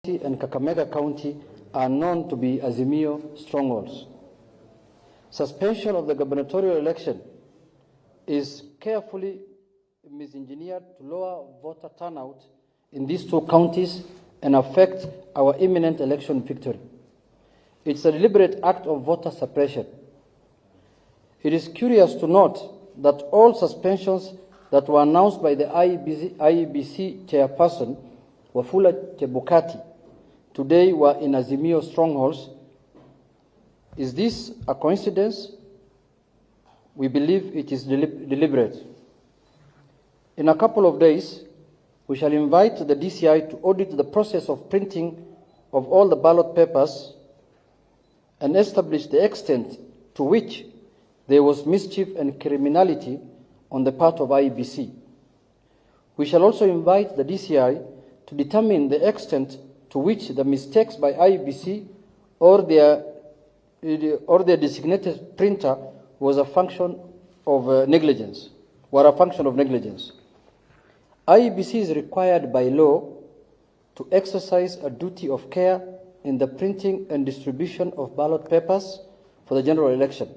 and Kakamega County are known to be Azimio strongholds. Suspension of the gubernatorial election is carefully misengineered to lower voter turnout in these two counties and affect our imminent election victory. It's a deliberate act of voter suppression. It is curious to note that all suspensions that were announced by the IEBC chairperson, Wafula Chebukati, today were in Azimio strongholds. Is this a coincidence? We believe it is deliberate. In a couple of days, we shall invite the DCI to audit the process of printing of all the ballot papers and establish the extent to which there was mischief and criminality on the part of IEBC. We shall also invite the DCI to determine the extent to which the mistakes by IEBC or their designated printer was a function of negligence, were a function of negligence. IEBC is required by law to exercise a duty of care in the printing and distribution of ballot papers for the general election.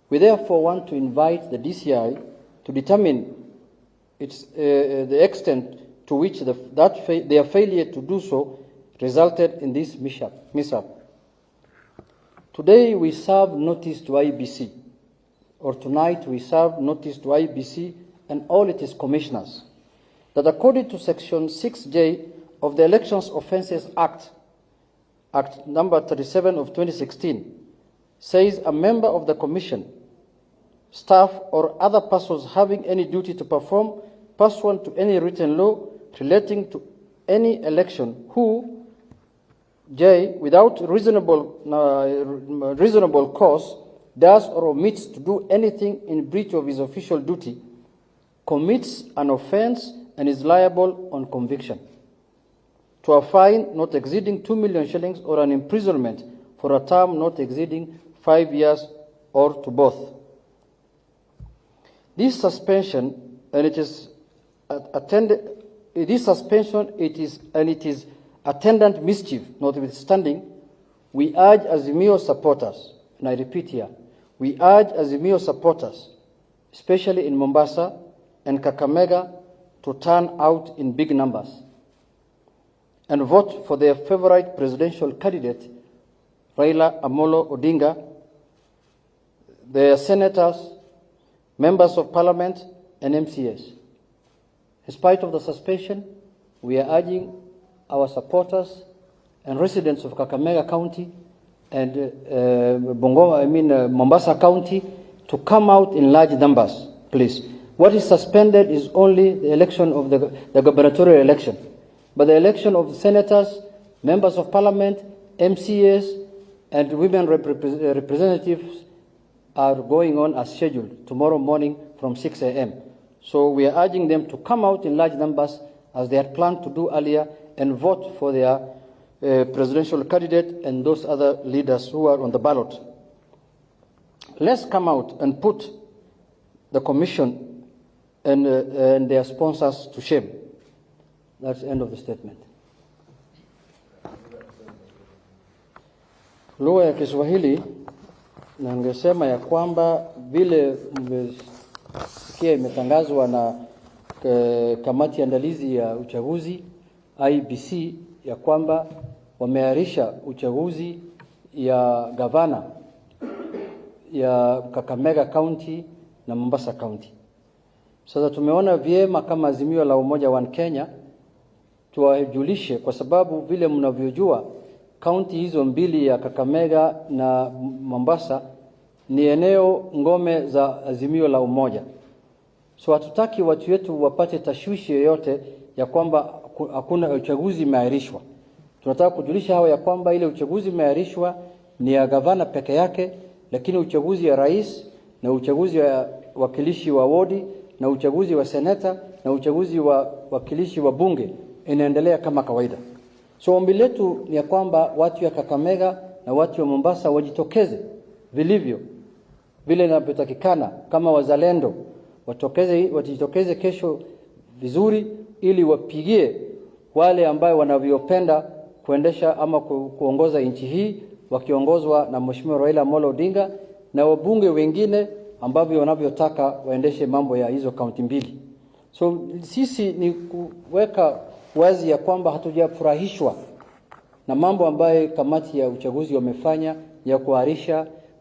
We therefore want to invite the DCI to determine the extent to which their failure to do so resulted in this mishap. Today we serve notice to IEBC, or tonight we serve notice to IEBC and all its commissioners, that according to Section 6J of the Elections Offences Act, Act number 37 of 2016, says a member of the Commission, staff, or other persons having any duty to perform pursuant to any written law relating to any election who, J, without reasonable cause, does or omits to do anything in breach of his official duty, commits an offense and is liable on conviction to a fine not exceeding 2 million shillings or an imprisonment for a term not exceeding 5 years or to both. This suspension and it is attendant mischief notwithstanding, we urge Azimio supporters, and I repeat here, we urge Azimio supporters, especially in Mombasa and Kakamega, to turn out in big numbers and vote for their favorite presidential candidate, Raila Amolo Odinga, their senators, members of parliament, and MCAs. In spite of the suspension, we are urging our supporters and residents of Kakamega County and Mombasa County to come out in large numbers, please. What is suspended is only the election of the gubernatorial election. But the election of the senators, members of parliament, MCAs, and women representatives are going on as scheduled tomorrow morning from 6 a.m. So we are urging them to come out in large numbers as they had planned to do earlier and vote for their presidential candidate and those other leaders who are on the ballot. Let's come out and put the commission and their sponsors to shame. That's the end of the statement. Lugha ya Kiswahili nangesema ya kwamba vile mmesikia imetangazwa na kamati andalizi ya uchaguzi IEBC ya kwamba wameahirisha uchaguzi ya gavana ya Kakamega County na Mombasa County. Sasa tumeona vyema kama Azimio la Umoja wa Kenya tuwajulishe, kwa sababu vile mnavyojua kaunti hizo mbili ya Kakamega na Mombasa ni eneo ngome za Azimio la Umoja. So hatutaki watu wetu wapate tashwishi yoyote ya kwamba hakuna uchaguzi umeahirishwa. Tunataka kujulisha hao ya kwamba ile uchaguzi umeahirishwa ni ya gavana peke yake, lakini uchaguzi ya rais na uchaguzi wa wakilishi wa wodi na uchaguzi wa seneta na uchaguzi wa wakilishi wa bunge inaendelea kama kawaida. So ombi letu ni ya kwamba watu ya Kakamega na watu wa Mombasa wajitokeze vilivyo vile inavyotakikana kama wazalendo, wajitokeze kesho vizuri ili wapigie wale ambao wanavyopenda kuendesha ama kuongoza nchi hii wakiongozwa na Mheshimiwa Raila Amolo Odinga na wabunge wengine ambao wanavyotaka waendeshe mambo ya hizo kaunti mbili. So sisi ni kuweka wazi ya kwamba hatujafurahishwa na mambo ambayo kamati ya uchaguzi wamefanya ya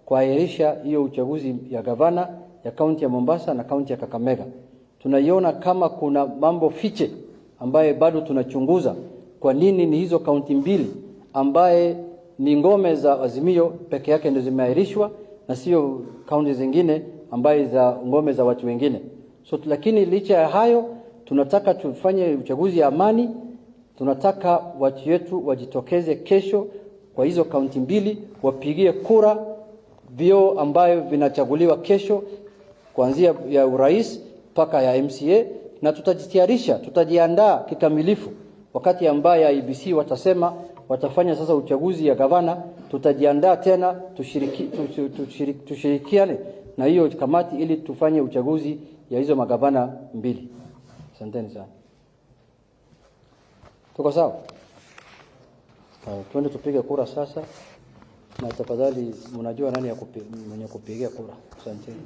kuahirisha hiyo uchaguzi ya gavana ya kaunti ya Mombasa na kaunti ya Kakamega. Tunaiona kama kuna mambo fiche ambaye bado tunachunguza kwa nini ni hizo kaunti mbili ambaye ni ngome za Azimio peke yake ndio zimeahirishwa na sio kaunti zingine ambaye za ngome za watu wengine. So lakini licha ya hayo tunataka tufanye uchaguzi ya amani. Tunataka watu wetu wajitokeze kesho kwa hizo kaunti mbili wapigie kura vio ambayo vinachaguliwa kesho kuanzia ya urais mpaka ya MCA, na tutajiandaa kikamilifu wakati ambaye IEBC watasema watafanya sasa uchaguzi ya gavana. Tutajiandaa tena tushirikiane na hiyo kamati ili tufanye uchaguzi ya hizo magavana mbili. Asanteni sana. Tuko sawa? Twende tupige kura sasa, na tafadhali mnajua nani mwenye kupigia kura. Asanteni.